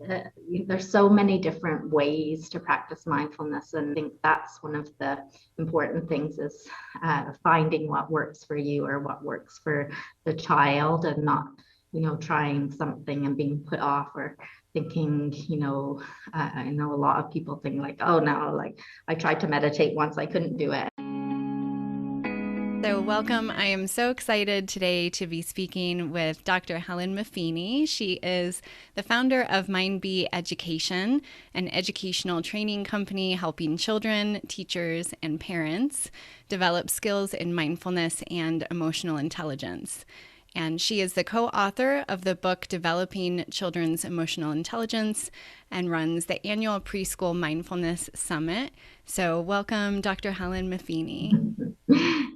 there's so many different ways to practice mindfulness, and I think that's one of the important things is finding what works for you or what works for the child, and not trying something and being put off or thinking, I know a lot of people think like, oh no, like I tried to meditate once, I couldn't do it. So welcome. I am so excited today to be speaking with Dr. Helen Maffini. She is the founder of MindBe Education, an educational training company helping children, teachers, and parents develop skills in mindfulness and emotional intelligence. And she is the co-author of the book Developing Children's Emotional Intelligence and runs the annual Preschool Mindfulness Summit. So welcome, Dr. Helen Maffini.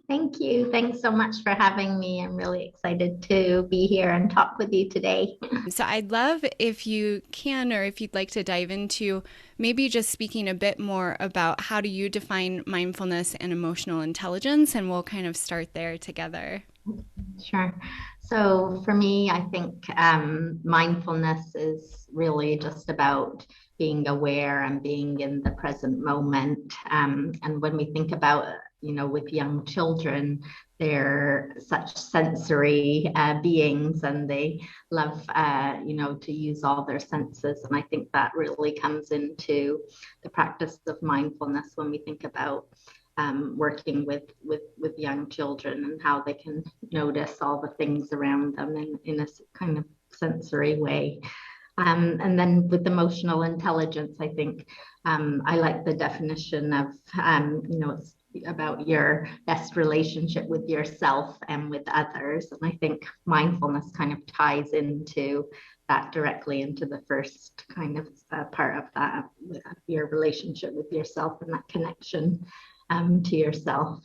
Thank you. Thanks so much for having me. I'm really excited to be here and talk with you today. So I'd love if you can, or if you'd like to dive into maybe just speaking a bit more about how do you define mindfulness and emotional intelligence, and we'll kind of start there together. Sure. So for me, I think mindfulness is really just about being aware and being in the present moment. And when we think about, with young children, they're such sensory beings, and they love, to use all their senses. And I think that really comes into the practice of mindfulness when we think about working with young children and how they can notice all the things around them in a kind of sensory way. And then with emotional intelligence, I think I like the definition of, it's about your best relationship with yourself and with others. And I think mindfulness kind of ties into that directly, into the first kind of part of that, your relationship with yourself and that connection to yourself.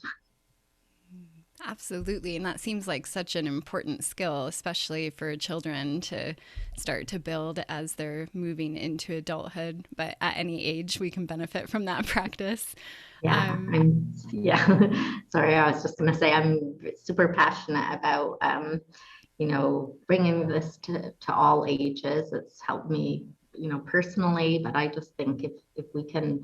Absolutely. And that seems like such an important skill, especially for children to start to build as they're moving into adulthood. But at any age, we can benefit from that practice. Yeah, Sorry, I was just going to say I'm super passionate about, bringing this to all ages. It's helped me, personally, but I just think if we can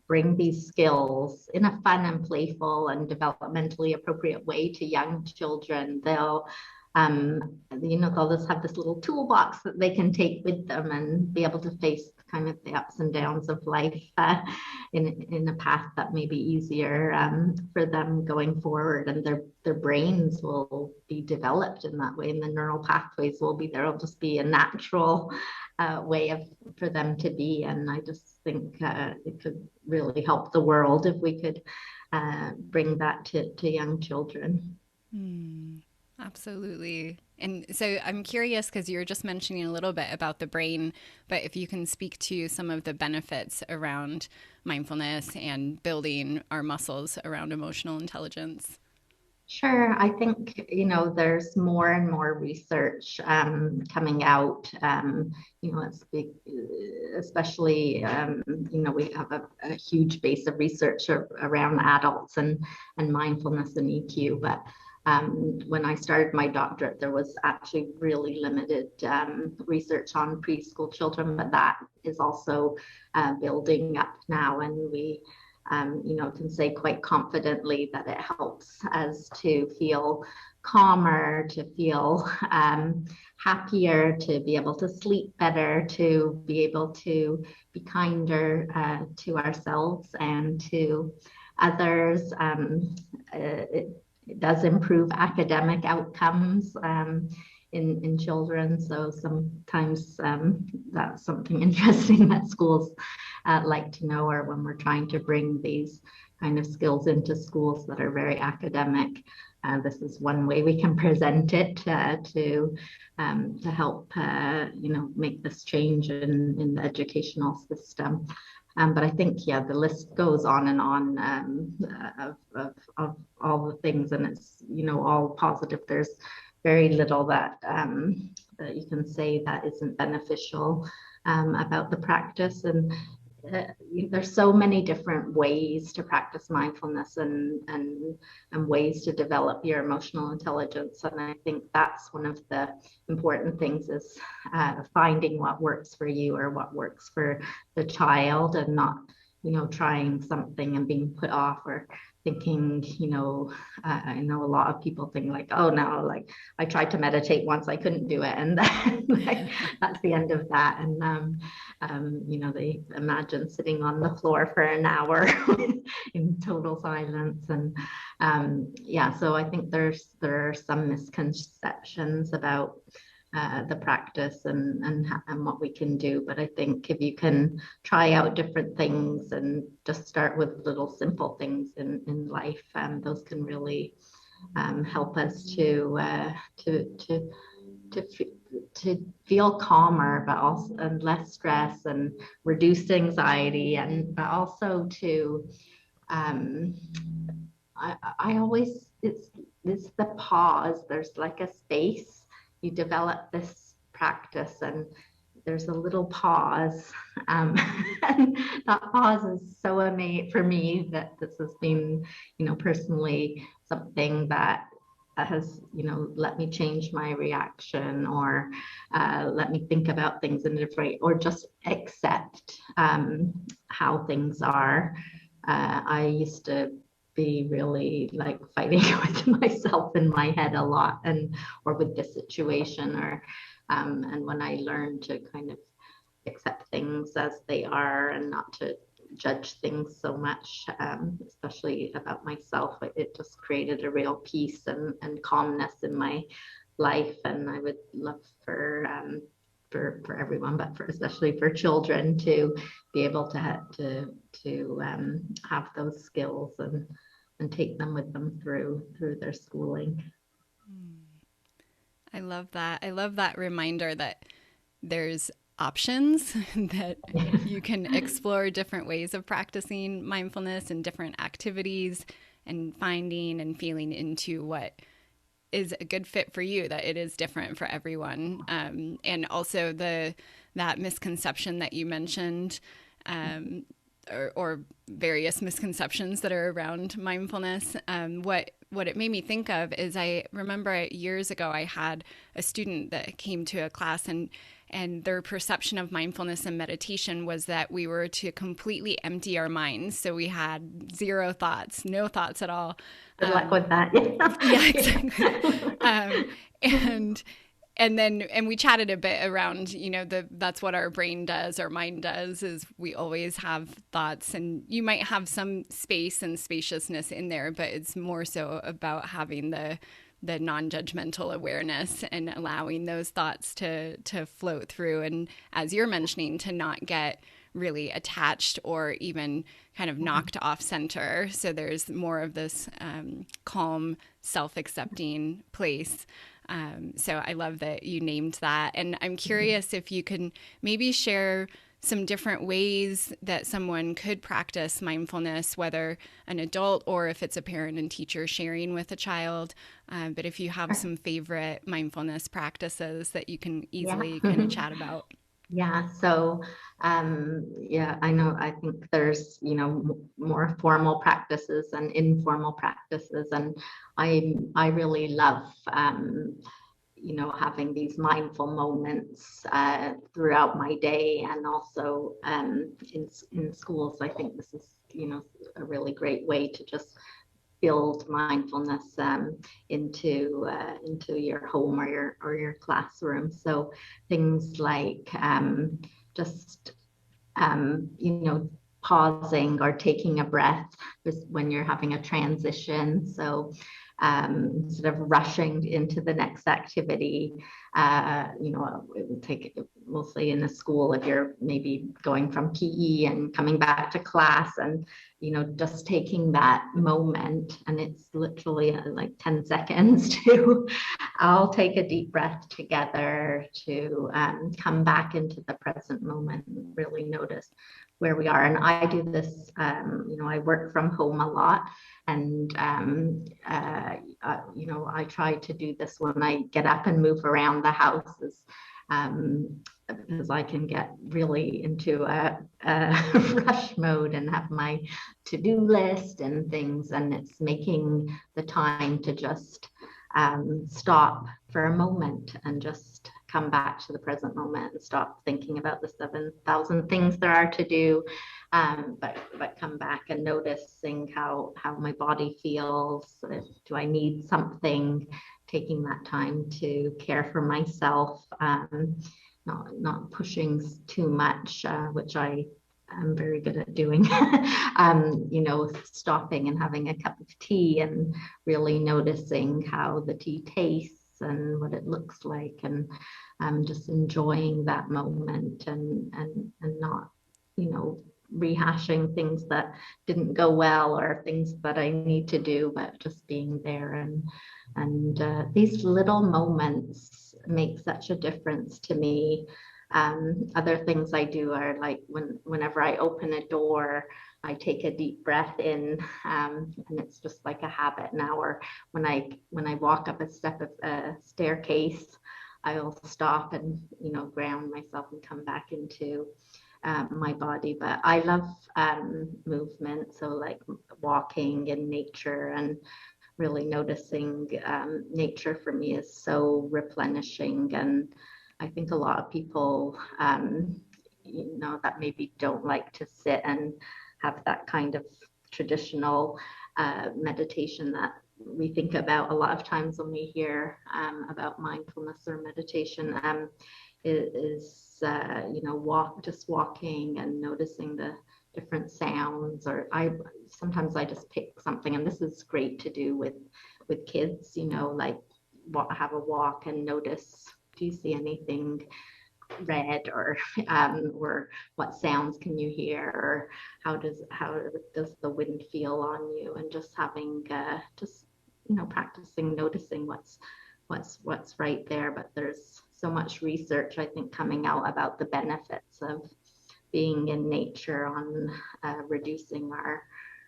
bring these skills in a fun and playful and developmentally appropriate way to young children, they'll just have this little toolbox that they can take with them and be able to face kind of the ups and downs of life in a path that may be easier for them going forward, and their brains will be developed in that way, and the neural pathways will be there. It'll just be a natural way for them to be, and I just think it could really help the world if we could bring that to young children. Absolutely. And so I'm curious, because you were just mentioning a little bit about the brain, but if you can speak to some of the benefits around mindfulness and building our muscles around emotional intelligence. Sure. I think, there's more and more research coming out, it's big, especially, we have a huge base of research around adults and mindfulness and EQ. But when I started my doctorate, there was actually really limited research on preschool children, but that is also building up now. And we can say quite confidently that it helps us to feel calmer, to feel happier, to be able to sleep better, to be able to be kinder to ourselves and to others. It does improve academic outcomes in children. So sometimes that's something interesting that schools like to know, or when we're trying to bring these kind of skills into schools that are very academic. This is one way we can present it to help make this change in the educational system. But I think, the list goes on and on of all the things, and it's, all positive. There's very little that you can say that isn't beneficial about the practice. And there's so many different ways to practice mindfulness and ways to develop your emotional intelligence. And I think that's one of the important things is finding what works for you or what works for the child, and not, trying something and being put off or thinking, I know a lot of people think like, oh no, like I tried to meditate once, I couldn't do it, and then like, that's the end of that. And they imagine sitting on the floor for an hour in total silence. And so I think there are some misconceptions about the practice and what we can do. But I think if you can try out different things and just start with little simple things in life, those can really help us to feel calmer, but also and less stress and reduced anxiety, but also to I always it's the pause. There's like a space. You develop this practice and there's a little pause. And that pause is so amazing for me, that this has been, personally something that has, let me change my reaction, or let me think about things in a different way, or just accept how things are. I used to be really like fighting with myself in my head a lot, or with the situation, and when I learned to kind of accept things as they are and not to judge things so much, especially about myself, it just created a real peace and calmness in my life. And I would love for everyone, but especially for children, to be able to have those skills and take them with them through their schooling. I love that. I love that reminder that there's options, that you can explore different ways of practicing mindfulness and different activities, and finding and feeling into what is a good fit for you, that it is different for everyone. And also that misconception that you mentioned, or various misconceptions that are around mindfulness. What it made me think of is, I remember years ago I had a student that came to a class, and their perception of mindfulness and meditation was that we were to completely empty our minds. So we had zero thoughts, no thoughts at all. Good luck with that. Yeah, exactly. And we chatted a bit around, that's what our brain does, our mind does, is we always have thoughts, and you might have some space and spaciousness in there, but it's more so about having the non-judgmental awareness and allowing those thoughts to float through. And as you're mentioning, to not get really attached or even kind of knocked off center. So there's more of this calm, self-accepting place. So I love that you named that. And I'm curious if you can maybe share some different ways that someone could practice mindfulness, whether an adult or if it's a parent and teacher sharing with a child. But if you have some favorite mindfulness practices that you can easily kind of chat about. Yeah. So, I know, I think there's, more formal practices and informal practices. And I really love, having these mindful moments throughout my day, and also in schools. I think this is, a really great way to just build mindfulness into your home or your classroom. So things like just pausing or taking a breath when you're having a transition. So instead of rushing into the next activity, it would take, we'll say in a school, if you're maybe going from PE and coming back to class, and just taking that moment, and it's literally like 10 seconds to I'll take a deep breath together, to come back into the present moment and really notice where we are. And I do this, I work from home a lot, and I try to do this when I get up and move around the house. because I can get really into a rush mode and have my to-do list and things, and it's making the time to just stop for a moment and just come back to the present moment and stop thinking about the 7,000 things there are to do, but come back and noticing how my body feels. Do I need something? Taking that time to care for myself. Not pushing too much, which I am very good at doing. Stopping and having a cup of tea and really noticing how the tea tastes and what it looks like, and just enjoying that moment, and not, rehashing things that didn't go well or things that I need to do, but just being there. And these little moments make such a difference to me. Other things I do are like whenever I open a door, I take a deep breath in, and it's just like a habit now. Or when I walk up a step of a staircase, I'll stop and ground myself and come back into my body. But I love movement, so like walking in nature and really noticing nature for me is so replenishing. And I think a lot of people, that maybe don't like to sit and have that kind of traditional meditation that we think about a lot of times when we hear about mindfulness or meditation, is walking and noticing the different sounds. Or sometimes I just pick something, and this is great to do with kids, like have a walk and notice, do you see anything red, or what sounds can you hear, or how does the wind feel on you, and just having practicing noticing what's right there. But there's so much research, I think, coming out about the benefits of being in nature on reducing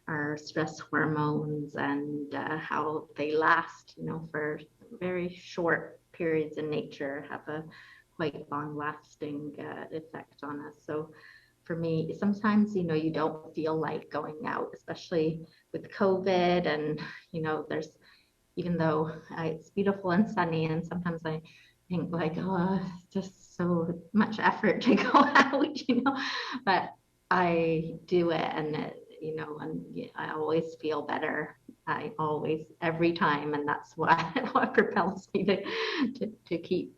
our stress hormones, and how they last, for very short periods in nature, have a quite long lasting effect on us. So for me, sometimes, you don't feel like going out, especially with COVID, and, there's, even though it's beautiful and sunny, and sometimes I think like, oh, it's just so much effort to go out, but I do it, and and I always feel better. I always, every time, and that's what propels me to keep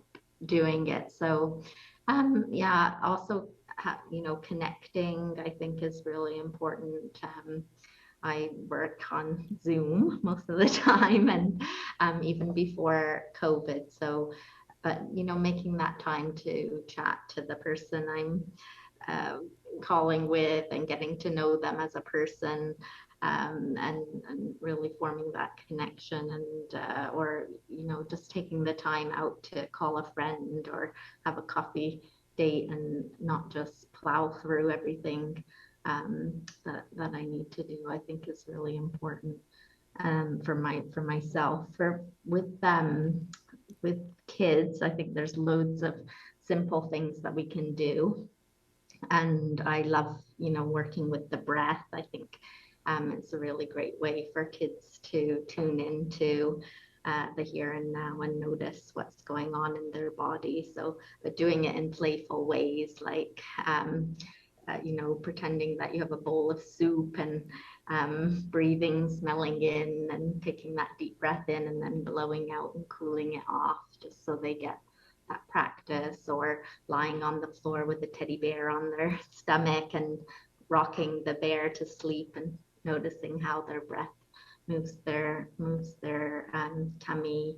doing it. So, also, connecting, I think, is really important. I work on Zoom most of the time, and even before COVID. So, but making that time to chat to the person I'm calling with, and getting to know them as a person, and really forming that connection, and or just taking the time out to call a friend or have a coffee date, and not just plow through everything that I need to do, I think is really important for myself. With kids, I think there's loads of simple things that we can do, and I love working with the breath. I think it's a really great way for kids to tune into the here and now and notice what's going on in their body. So, but doing it in playful ways, like pretending that you have a bowl of soup, and breathing, smelling in, and taking that deep breath in, and then blowing out and cooling it off, just so they get that practice. Or lying on the floor with a teddy bear on their stomach and rocking the bear to sleep, and noticing how their breath moves their tummy.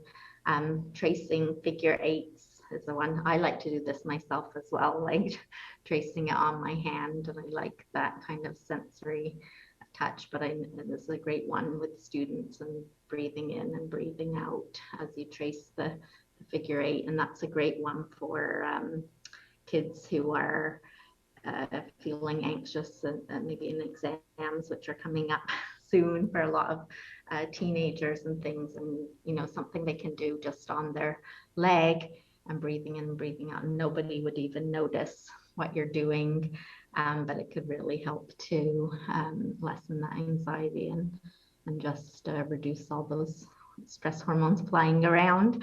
Tracing figure eights is the one. I like to do this myself as well, like tracing it on my hand, and I like that kind of sensory touch. But this is a great one with students, and breathing in and breathing out as you trace the figure eight. And that's a great one for kids who are feeling anxious, and maybe in exams, which are coming up soon for a lot of teenagers and things, and something they can do just on their leg, and breathing in and breathing out. And nobody would even notice what you're doing, but it could really help to lessen that anxiety and just reduce all those stress hormones flying around.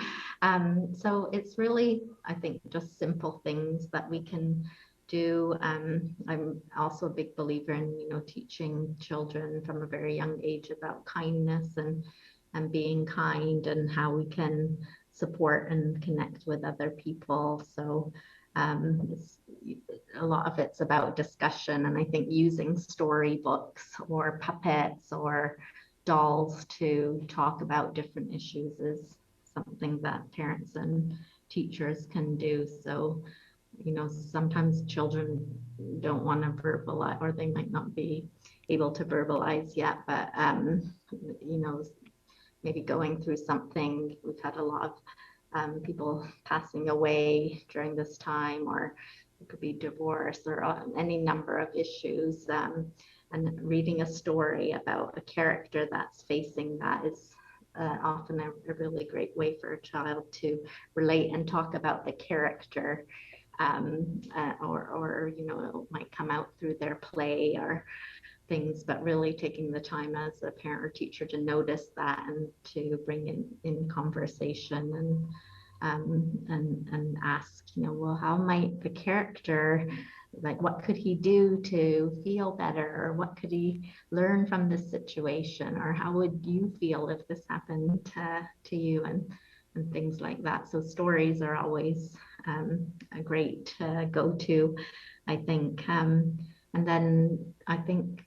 So it's really, I think, just simple things that we can do. I'm also a big believer in, teaching children from a very young age about kindness and being kind and how we can support and connect with other people. So a lot of it's about discussion, and I think using storybooks or puppets or dolls to talk about different issues is something that parents and teachers can do. So, sometimes children don't want to verbalize, or they might not be able to verbalize yet, but, maybe going through something. We've had a lot of people passing away during this time, or it could be divorce or any number of issues. And reading a story about a character that's facing that is often a really great way for a child to relate and talk about the character. Or it might come out through their play or things, but really taking the time as a parent or teacher to notice that and to bring in conversation and ask, well, how might the character, like, what could he do to feel better, or what could he learn from this situation, or how would you feel if this happened to you, and things like that. So stories are always a great go-to, I think. And then I think,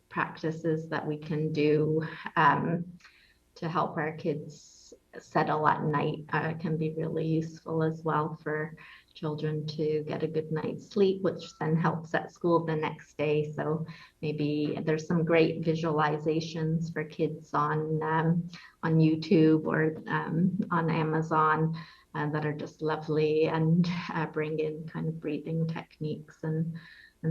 practices that we can do to help our kids settle at night can be really useful as well for children to get a good night's sleep, which then helps at school the next day. So maybe there's some great visualizations for kids on YouTube or on Amazon that are just lovely, and bring in kind of breathing techniques and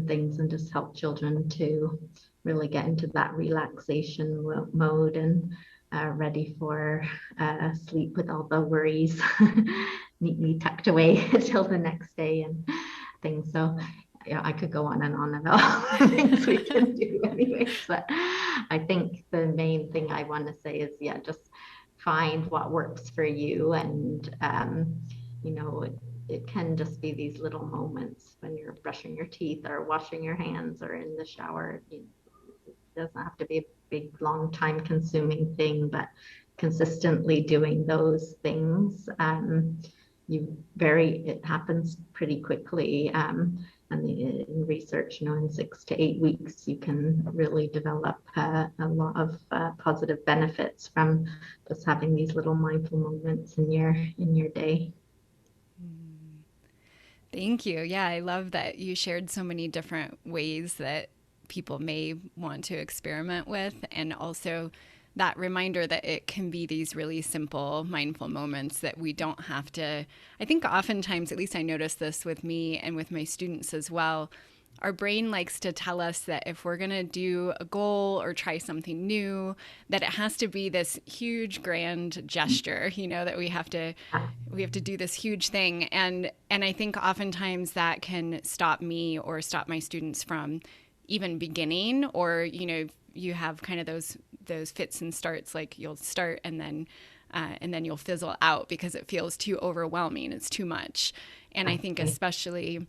things, and just help children to really get into that relaxation mode and ready for sleep with all the worries neatly tucked away until the next day and things. So I could go on and on about things we can do anyways, but I think the main thing I want to say is, just find what works for you. And it can just be these little moments when you're brushing your teeth or washing your hands or in the shower. It doesn't have to be a big, long time consuming thing, but consistently doing those things, it happens pretty quickly. And in research, in 6 to 8 weeks, you can really develop a lot of positive benefits from just having these little mindful moments in your day. Thank you. Yeah, I love that you shared so many different ways that people may want to experiment with, and also that reminder that it can be these really simple mindful moments that we don't have to. I think oftentimes, at least I notice this with me and with my students as well, our brain likes to tell us that if we're going to do a goal or try something new, that it has to be this huge grand gesture, that we have to do this huge thing. And I think oftentimes that can stop me or stop my students from even beginning, or, you have kind of those fits and starts, like you'll start and then you'll fizzle out because it feels too overwhelming. It's too much. And I think especially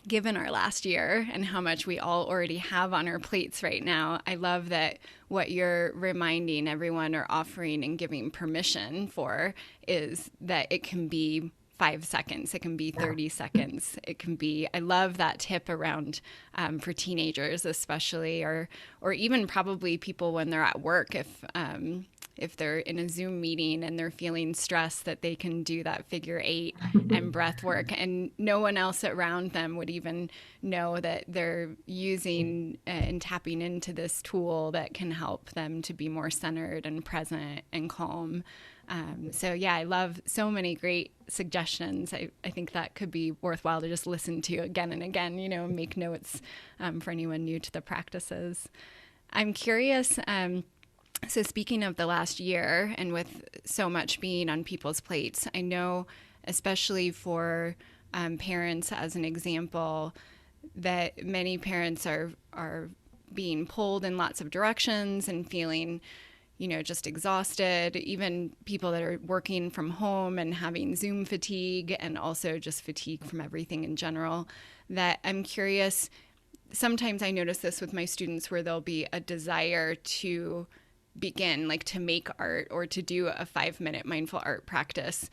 given our last year and how much we all already have on our plates right now, I love that what you're reminding everyone or offering and giving permission for is that it can be 5 seconds, it can be 30 seconds, it can be, I love that tip around for teenagers especially, or even probably people when they're at work, if they're in a Zoom meeting and they're feeling stressed, that they can do that figure 8 and breath work, and no one else around them would even know that they're using and tapping into this tool that can help them to be more centered and present and calm. So yeah, I love so many great suggestions. I think that could be worthwhile to just listen to again and again, make notes for anyone new to the practices. I'm curious, so speaking of the last year and with so much being on people's plates, I know especially for parents, as an example, that many parents are being pulled in lots of directions and feeling, just exhausted. Even people that are working from home and having Zoom fatigue, and also just fatigue from everything in general. That I'm curious, sometimes I notice this with my students where there'll be a desire to begin, like to make art or to do a 5-minute mindful art practice.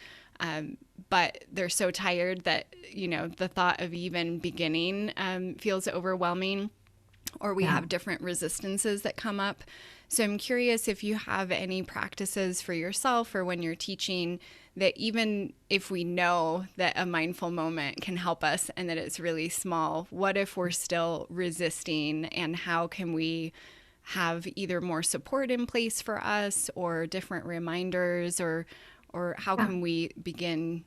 But they're so tired that, the thought of even beginning feels overwhelming, or we have different resistances that come up. So I'm curious if you have any practices for yourself or when you're teaching that even if we know that a mindful moment can help us and that it's really small, what if we're still resisting, and how can we have either more support in place for us or different reminders, or how can we begin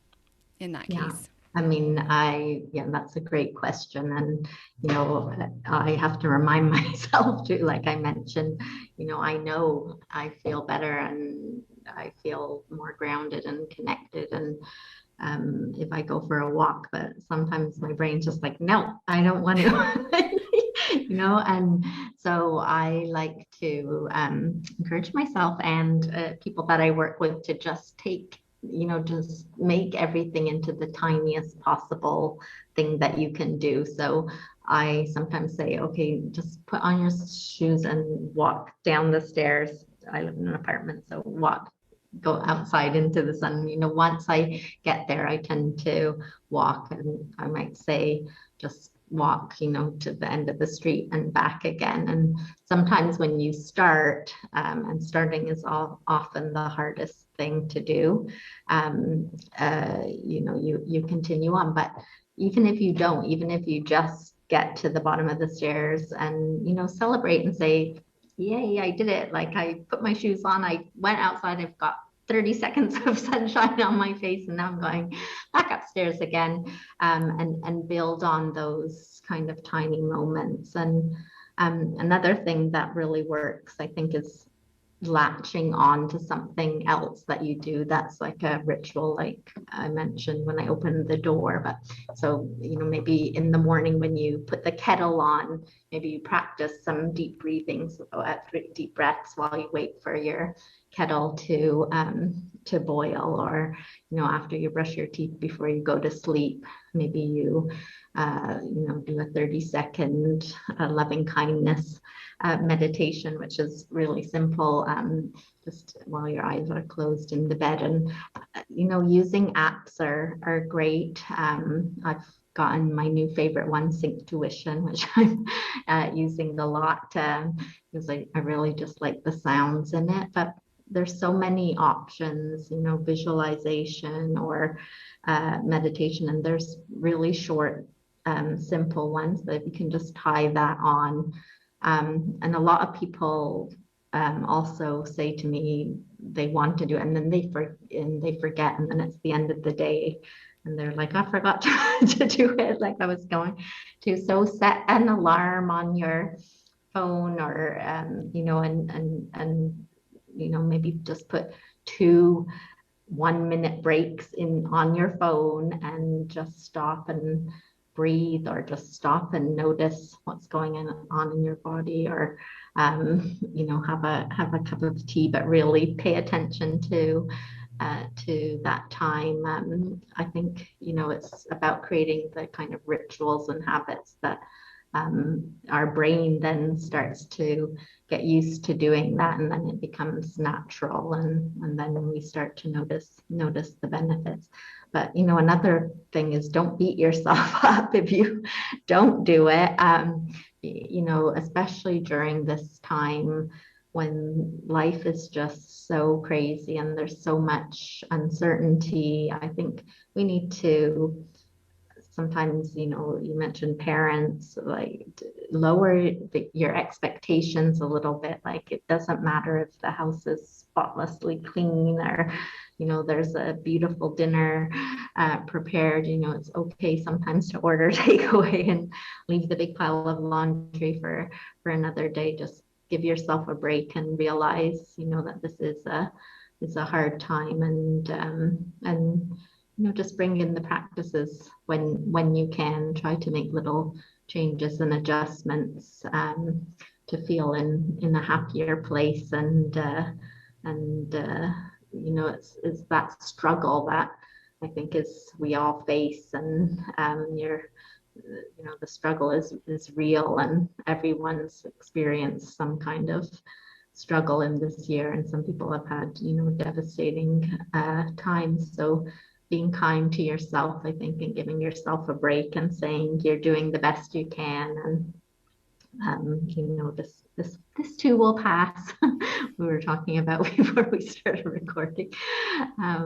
in that case? I mean, that's a great question. And, I have to remind myself too, like I mentioned, I know I feel better and I feel more grounded and connected. And if I go for a walk, but sometimes my brain's just like, no, I don't want to, and so I like to encourage myself and people that I work with to just just make everything into the tiniest possible thing that you can do. So I sometimes say, okay, just put on your shoes and walk down the stairs. I live in an apartment, so go outside into the sun. Once I get there, I tend to walk, and I might say, just walk, to the end of the street and back again. And sometimes when you start, and starting is often the hardest thing to do, you continue on. But even if you don't, even if you just get to the bottom of the stairs and, celebrate and say, yay, I did it. Like I put my shoes on, I went outside, I've got 30 seconds of sunshine on my face, and now I'm going back upstairs again, and build on those kind of tiny moments. And another thing that really works, I think, is latching on to something else that you do that's like a ritual, like I mentioned when I opened the door. But so, maybe in the morning when you put the kettle on, maybe you practice some deep breathings, deep breaths while you wait for your kettle to boil, or after you brush your teeth before you go to sleep, maybe you do a 30-second loving kindness meditation, which is really simple, just while your eyes are closed in the bed. And using apps are great. I've gotten my new favorite one, Sync Tuition, which I'm using a lot, because I really just like the sounds in it. But there's so many options, visualization or meditation, and there's really short, simple ones that you can just tie that on. And a lot of people also say to me they want to do it, and then they forget, and then it's the end of the day and they're like, I forgot to do it like I was going to. So set an alarm on your phone, or and maybe just put 2 1-minute breaks on your phone, and just stop and breathe, or just stop and notice what's going on in your body, or have a cup of tea, but really pay attention to that time. I think it's about creating the kind of rituals and habits that our brain then starts to get used to doing that, and then it becomes natural, and then we start to notice the benefits. But another thing is, don't beat yourself up if you don't do it. Especially during this time when life is just so crazy and there's so much uncertainty. I think we need to sometimes, you mentioned parents, like lower your expectations a little bit. Like it doesn't matter if the house is spotlessly clean, or there's a beautiful dinner prepared. It's okay sometimes to order takeaway and leave the big pile of laundry for another day. Just give yourself a break and realize that this is a hard time, and just bring in the practices when you can. Try to make little changes and adjustments to feel in a happier place, and it's that struggle that I think is we all face, and the struggle is real, and everyone's experienced some kind of struggle in this year, and some people have had devastating times. So being kind to yourself, I think, and giving yourself a break and saying you're doing the best you can, and this too will pass. We were talking about before we started recording.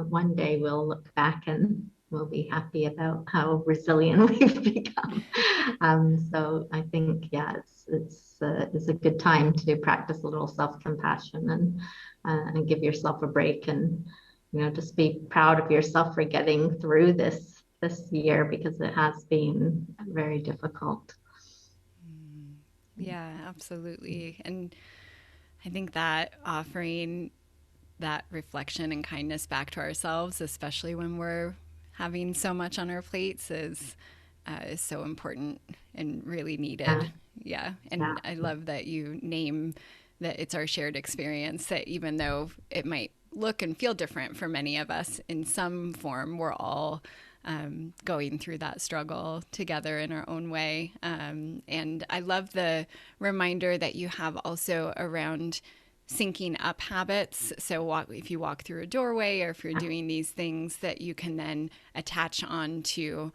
One day we'll look back and we'll be happy about how resilient we've become. So I think, yeah, it's a good time to practice a little self-compassion and give yourself a break, and just be proud of yourself for getting through this year, because it has been very difficult. Yeah, absolutely. And I think that offering that reflection and kindness back to ourselves, especially when we're having so much on our plates, is so important and really needed. Yeah. And Yeah. I love that you name that it's our shared experience, that even though it might look and feel different for many of us in some form, we're all going through that struggle together in our own way. And I love the reminder that you have also around syncing up habits. So if you walk through a doorway, or if you're doing these things, that you can then attach on to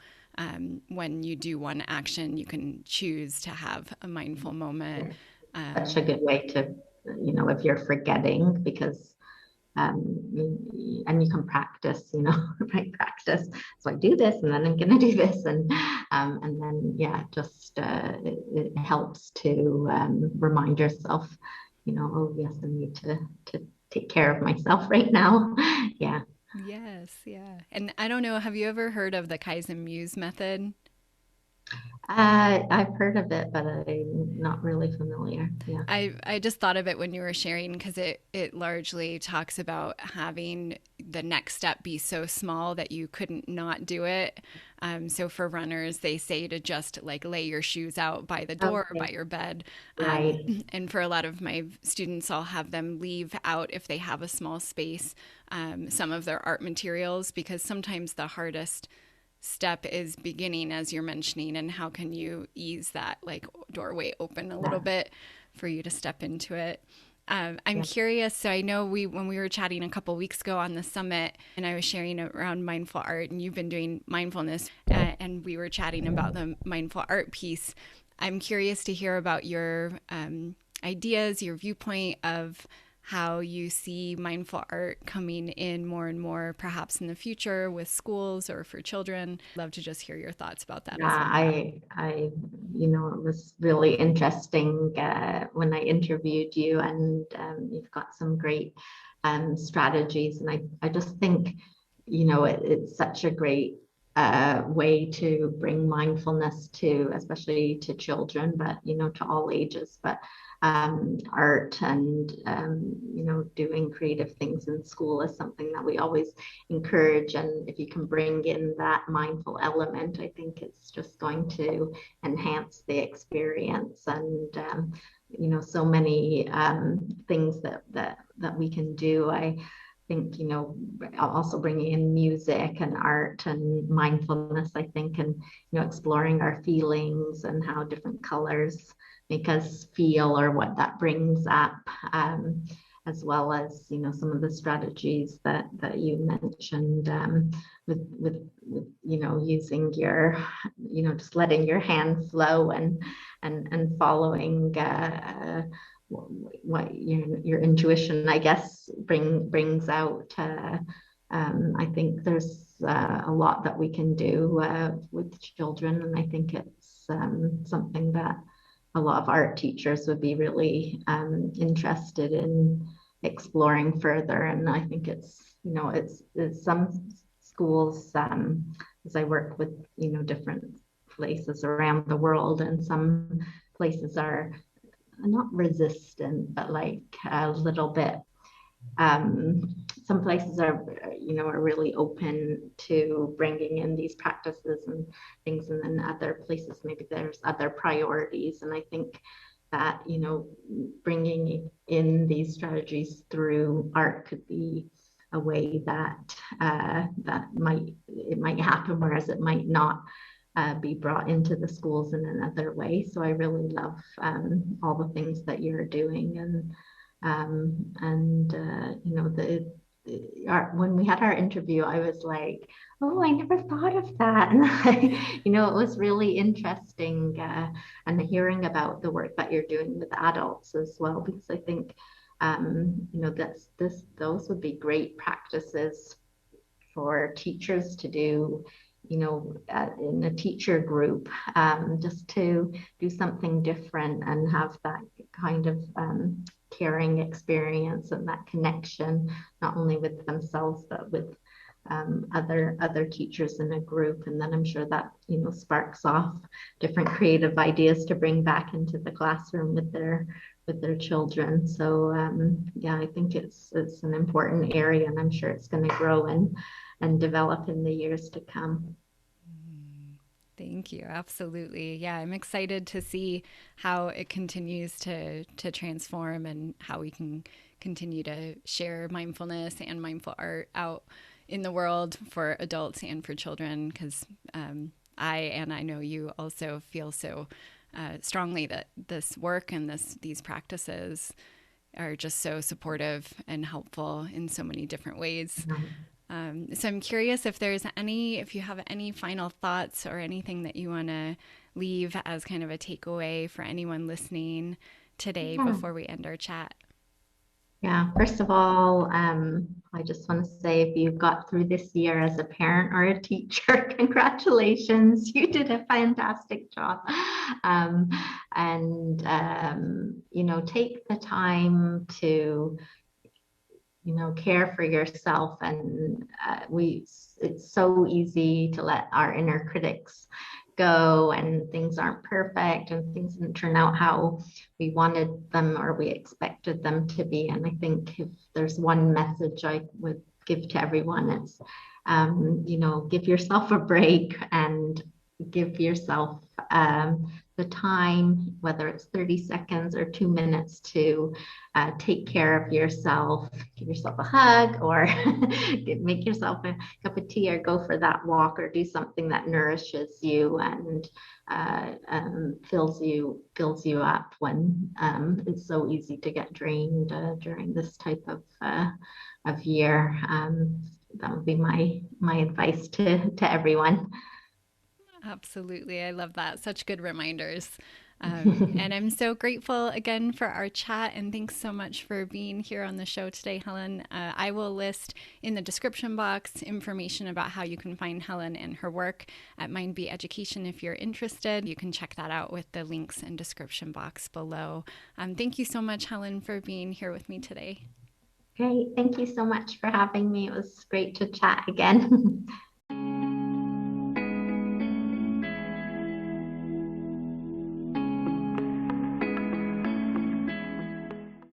when you do one action, you can choose to have a mindful moment. Such a good way to, if you're forgetting, because and you can practice, right? Practice. So I do this, and then I'm going to do this, and then just it helps to remind yourself, oh yes, I need to take care of myself right now. Yeah. Yes, yeah. And I don't know, have you ever heard of the Kaizen Muse method? I've heard of it, but I'm not really familiar. Yeah. I just thought of it when you were sharing, because it largely talks about having the next step be so small that you couldn't not do it. So for runners, they say to just like lay your shoes out by the door or by Okay. your bed. Right. And for a lot of my students, I'll have them leave out, if they have a small space, some of their art materials, because sometimes the hardest step is beginning, as you're mentioning, and how can you ease that like doorway open a little bit for you to step into it. I'm curious. So I know when we were chatting a couple weeks ago on the summit, and I was sharing around mindful art, and you've been doing mindfulness, and we were chatting about the mindful art piece. I'm curious to hear about your ideas, your viewpoint of how you see mindful art coming in more and more, perhaps in the future with schools or for children. Love to just hear your thoughts about that. Yeah, As well. it was really interesting when I interviewed you, and you've got some great strategies, and I just think, it's such a great way to bring mindfulness to, especially to children, but to all ages. But art and doing creative things in school is something that we always encourage, and if you can bring in that mindful element, I think it's just going to enhance the experience. And so many things that we can do. I think, also bringing in music and art and mindfulness, I think, and exploring our feelings and how different colors make us feel, or what that brings up, as well as some of the strategies that you mentioned, with using your just letting your hands flow, and following what your intuition, I guess, brings out. I think there's a lot that we can do with children, and I think it's something that a lot of art teachers would be really interested in exploring further. And I think it's some schools, as I work with different places around the world, and some places are not resistant, but like a little bit, some places are are really open to bringing in these practices and things. And then other places, maybe there's other priorities. And I think that, bringing in these strategies through art could be a way that it might happen, whereas it might not be brought into the schools in another way. So I really love all the things that you're doing, when we had our interview, I was like, oh, I never thought of that. And it was really interesting, and hearing about the work that you're doing with adults as well, because I think those would be great practices for teachers to do, in a teacher group, just to do something different and have that kind of caring experience and that connection, not only with themselves, but with other teachers in a group. And then I'm sure that, sparks off different creative ideas to bring back into the classroom with their children. So I think it's an important area, and I'm sure it's going to grow and develop in the years to come. Thank you. Absolutely. Yeah, I'm excited to see how it continues to transform and how we can continue to share mindfulness and mindful art out in the world for adults and for children, because I know you also feel so strongly that this work and these practices are just so supportive and helpful in so many different ways. So I'm curious if you have any final thoughts or anything that you want to leave as kind of a takeaway for anyone listening today before we end our chat. Yeah, first of all, I just want to say, if you got through this year as a parent or a teacher, congratulations. You did a fantastic job. Take the time to care for yourself. And it's so easy to let our inner critics go, and things aren't perfect and things didn't turn out how we wanted them or we expected them to be. And I think if there's one message I would give to everyone, it's give yourself a break and give yourself the time, whether it's 30 seconds or 2 minutes, to take care of yourself. Give yourself a hug, or make yourself a cup of tea, or go for that walk, or do something that nourishes you and fills you up, when it's so easy to get drained during this type of year. That would be my advice to everyone. Absolutely. I love that. Such good reminders. And I'm so grateful again for our chat, and thanks so much for being here on the show today, Helen. I will list in the description box information about how you can find Helen and her work at MindBe Education. If you're interested, you can check that out with the links and description box below. Thank you so much, Helen, for being here with me today. Great. Thank you so much for having me. It was great to chat again.